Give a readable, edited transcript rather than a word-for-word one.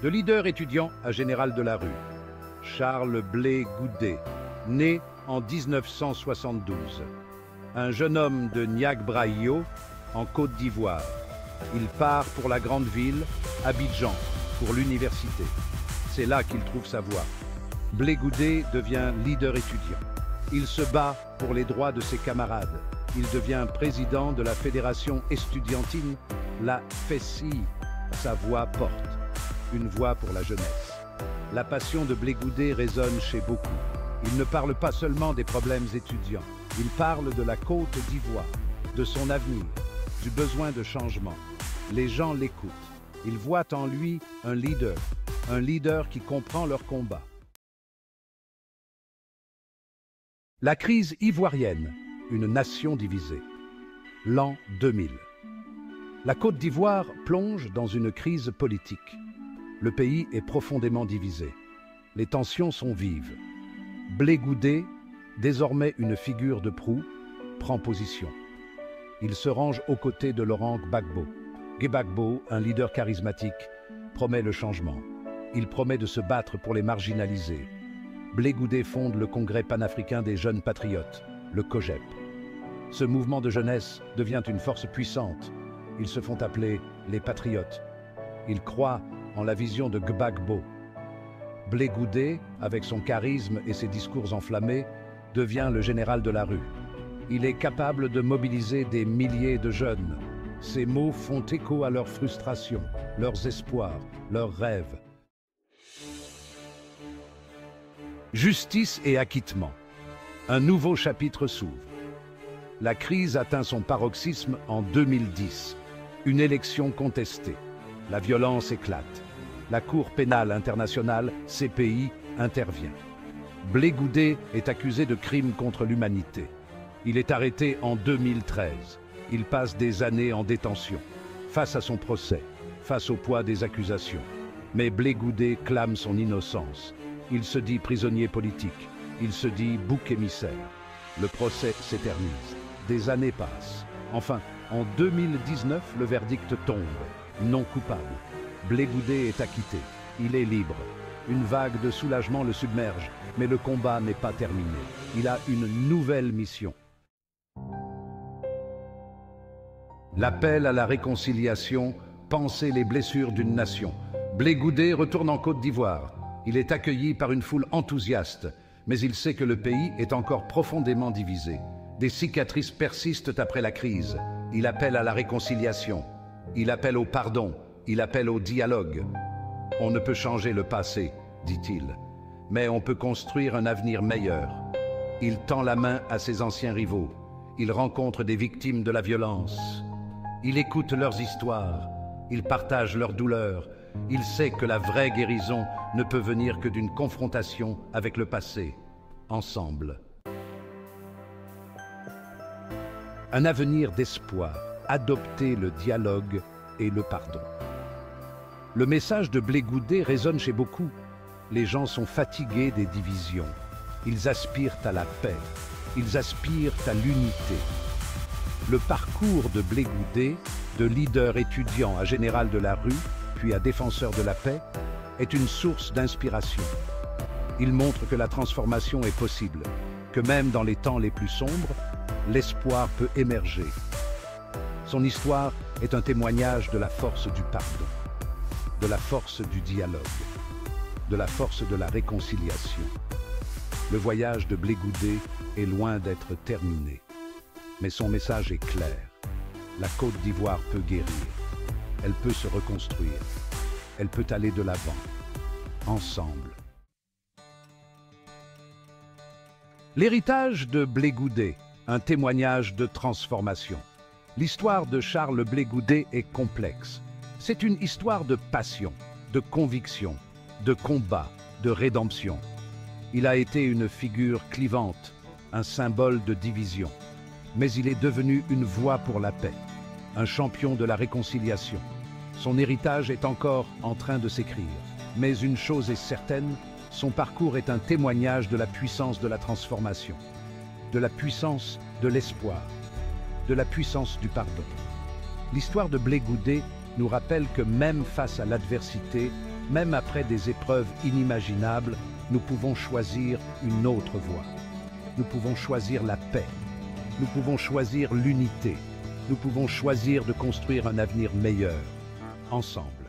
De leader étudiant à général de la rue, Charles Blé Goudet, né en 1972. Un jeune homme de Niagbraïo, en Côte d'Ivoire. Il part pour la grande ville, Abidjan, pour l'université. C'est là qu'il trouve sa voie. Blé Goudet devient leader étudiant. Il se bat pour les droits de ses camarades. Il devient président de la fédération estudiantine, la FESI. Sa voix porte. Une voix pour la jeunesse. La passion de Blé Goudet résonne chez beaucoup. Il ne parle pas seulement des problèmes étudiants. Il parle de la Côte d'Ivoire, de son avenir, du besoin de changement. Les gens l'écoutent. Ils voient en lui un leader qui comprend leur combat. La crise ivoirienne, une nation divisée. L'an 2000. La Côte d'Ivoire plonge dans une crise politique. Le pays est profondément divisé. Les tensions sont vives. Blé Goudet, désormais une figure de proue, prend position. Il se range aux côtés de Laurent Gbagbo. Gbagbo, un leader charismatique, promet le changement. Il promet de se battre pour les marginalisés. Blé Goudet fonde le Congrès panafricain des jeunes patriotes, le COJEP. Ce mouvement de jeunesse devient une force puissante. Ils se font appeler les patriotes. Ils croient en la vision de Gbagbo. Blé Goudet, avec son charisme et ses discours enflammés, devient le général de la rue. Il est capable de mobiliser des milliers de jeunes. Ses mots font écho à leurs frustrations, leurs espoirs, leurs rêves. Justice et acquittement. Un nouveau chapitre s'ouvre. La crise atteint son paroxysme en 2010. Une élection contestée. La violence éclate. La Cour pénale internationale, CPI, intervient. Blé Goudet est accusé de crimes contre l'humanité. Il est arrêté en 2013. Il passe des années en détention, face à son procès, face au poids des accusations. Mais Blé Goudet clame son innocence. Il se dit prisonnier politique. Il se dit bouc émissaire. Le procès s'éternise. Des années passent. Enfin, en 2019, le verdict tombe. Non coupable. Blé Goudet est acquitté. Il est libre. Une vague de soulagement le submerge, mais le combat n'est pas terminé. Il a une nouvelle mission. L'appel à la réconciliation, penser les blessures d'une nation. Blé Goudet retourne en Côte d'Ivoire. Il est accueilli par une foule enthousiaste, mais il sait que le pays est encore profondément divisé. Des cicatrices persistent après la crise. Il appelle à la réconciliation. Il appelle au pardon. Il appelle au dialogue. On ne peut changer le passé, dit-il, mais on peut construire un avenir meilleur. Il tend la main à ses anciens rivaux. Il rencontre des victimes de la violence. Il écoute leurs histoires. Il partage leurs douleurs. Il sait que la vraie guérison ne peut venir que d'une confrontation avec le passé, ensemble. Un avenir d'espoir, adopter le dialogue et le pardon. Le message de Blé Goudet résonne chez beaucoup. Les gens sont fatigués des divisions. Ils aspirent à la paix. Ils aspirent à l'unité. Le parcours de Blé Goudet, de leader étudiant à général de la rue, puis à défenseur de la paix, est une source d'inspiration. Il montre que la transformation est possible, que même dans les temps les plus sombres, l'espoir peut émerger. Son histoire est un témoignage de la force du pardon, de la force du dialogue, de la force de la réconciliation. Le voyage de Blé Goudet est loin d'être terminé, mais son message est clair. La Côte d'Ivoire peut guérir, elle peut se reconstruire, elle peut aller de l'avant, ensemble. L'héritage de Blé Goudet, un témoignage de transformation. L'histoire de Charles Blé Goudet est complexe. C'est une histoire de passion, de conviction, de combat, de rédemption. Il a été une figure clivante, un symbole de division. Mais il est devenu une voix pour la paix, un champion de la réconciliation. Son héritage est encore en train de s'écrire. Mais une chose est certaine, son parcours est un témoignage de la puissance de la transformation, de la puissance de l'espoir, de la puissance du pardon. L'histoire de Blé Goudet nous rappelle que même face à l'adversité, Même après des épreuves inimaginables, nous pouvons choisir une autre voie. Nous pouvons choisir la paix. Nous pouvons choisir l'unité. Nous pouvons choisir de construire un avenir meilleur, ensemble.